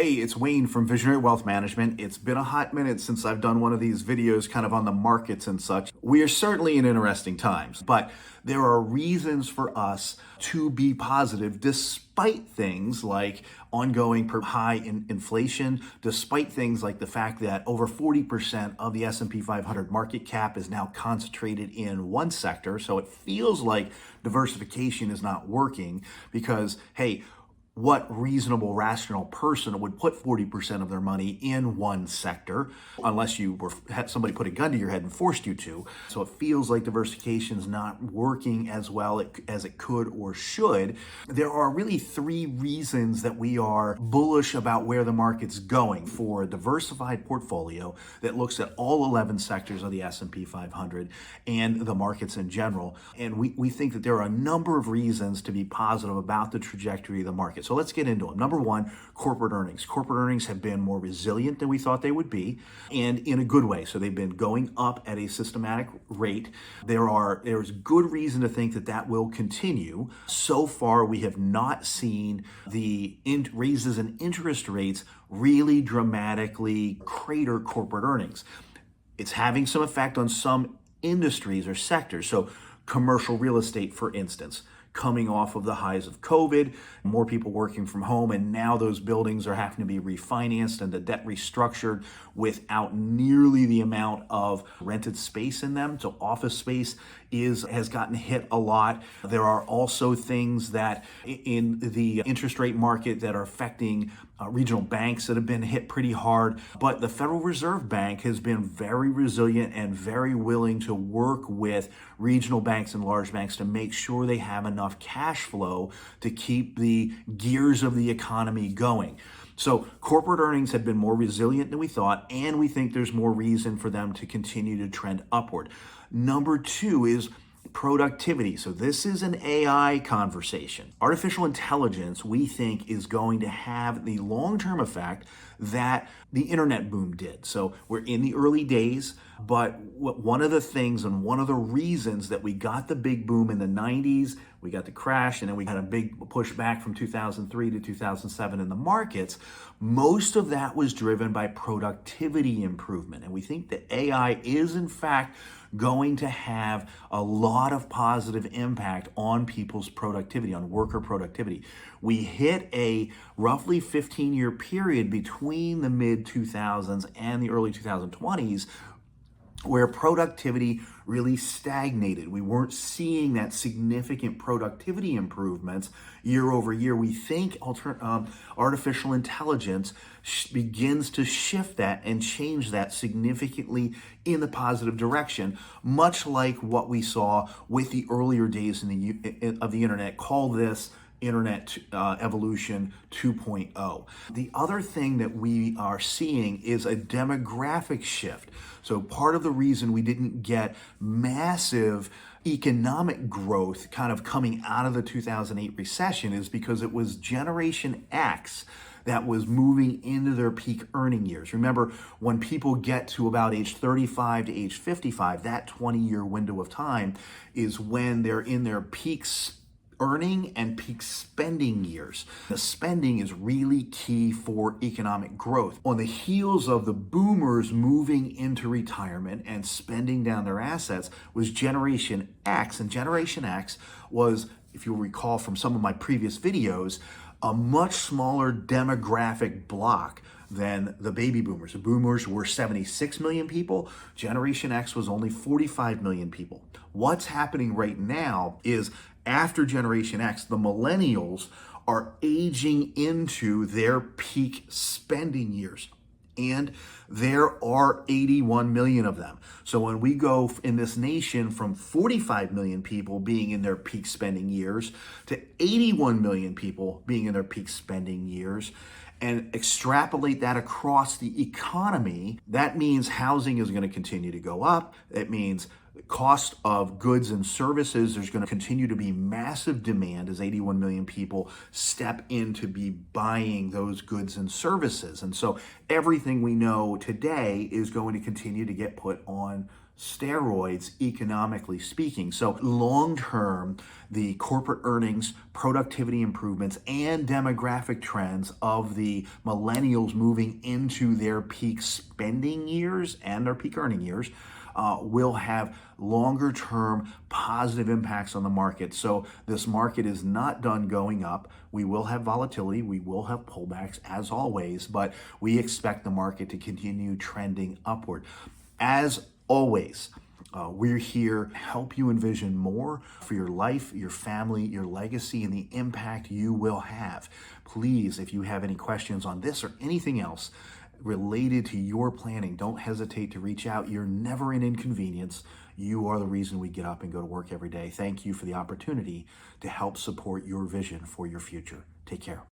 Hey, it's Wayne from Visionary Wealth Management. It's been a hot minute since I've done one of these videos kind of on the markets and such. We are certainly in interesting times, but there are reasons for us to be positive despite things like ongoing high inflation, despite things like the fact that over 40% of the S&P 500 market cap is now concentrated in one sector. So it feels like diversification is not working because, hey, what reasonable, rational person would put 40% of their money in one sector unless you had somebody put a gun to your head and forced you to? So it feels like diversification is not working as well as it could or should. There are really three reasons that we are bullish about where the market's going for a diversified portfolio that looks at all 11 sectors of the S&P 500 and the markets in general. And we think that there are a number of reasons to be positive about the trajectory of the market. So let's get into them. Number one, corporate earnings. Corporate earnings have been more resilient than we thought they would be, and in a good way. So they've been going up at a systematic rate. There's good reason to think that that will continue. So far, we have not seen the raises in interest rates really dramatically crater corporate earnings. It's having some effect on some industries or sectors. So commercial real estate, for instance, coming off of the highs of COVID, more people working from home, and now those buildings are having to be refinanced and the debt restructured without nearly the amount of rented space in them. So office space has gotten hit a lot. There are also things that in the interest rate market that are affecting regional banks that have been hit pretty hard. But the Federal Reserve Bank has been very resilient and very willing to work with regional banks and large banks to make sure they have enough cash flow to keep the gears of the economy going. So corporate earnings have been more resilient than we thought, and we think there's more reason for them to continue to trend upward. Number two is productivity. So this is an AI conversation. Artificial intelligence, we think, is going to have the long-term effect that the internet boom did. So we're in the early days, but one of the things and one of the reasons that we got the big boom in the 90s, we got the crash, and then we had a big push back from 2003 to 2007 in the markets, most of that was driven by productivity improvement. And we think that AI is, in fact, going to have a lot of positive impact on people's productivity, on worker productivity. We hit a roughly 15-year period between the mid-2000s and the early 2020s where productivity really stagnated. We weren't seeing that significant productivity improvements year over year. We think artificial intelligence begins to shift that and change that significantly in the positive direction, much like what we saw with the earlier days of the internet. Call this Internet Evolution 2.0. The other thing that we are seeing is a demographic shift. So part of the reason we didn't get massive economic growth kind of coming out of the 2008 recession is because it was Generation X that was moving into their peak earning years. Remember, when people get to about age 35 to age 55, that 20-year window of time is when they're in their peak earning and peak spending years. The spending is really key for economic growth. On the heels of the boomers moving into retirement and spending down their assets was Generation X. And Generation X was, if you'll recall from some of my previous videos, a much smaller demographic block than the baby boomers. The boomers were 76 million people. Generation X was only 45 million people. What's happening right now is after Generation X, the millennials are aging into their peak spending years. And there are 81 million of them. So when we go in this nation from 45 million people being in their peak spending years to 81 million people being in their peak spending years, and extrapolate that across the economy, that means housing is going to continue to go up. It means the cost of goods and services, there's going to continue to be massive demand as 81 million people step in to be buying those goods and services. And so everything we know today is going to continue to get put on steroids economically speaking. So long term, the corporate earnings, productivity improvements, and demographic trends of the millennials moving into their peak spending years and their peak earning years will have longer term positive impacts on the market. So this market is not done going up. We will have volatility, we will have pullbacks as always, but we expect the market to continue trending upward. As always, we're here to help you envision more for your life, your family, your legacy, and the impact you will have. Please, if you have any questions on this or anything else related to your planning, don't hesitate to reach out. You're never an inconvenience. You are the reason we get up and go to work every day. Thank you for the opportunity to help support your vision for your future. Take care.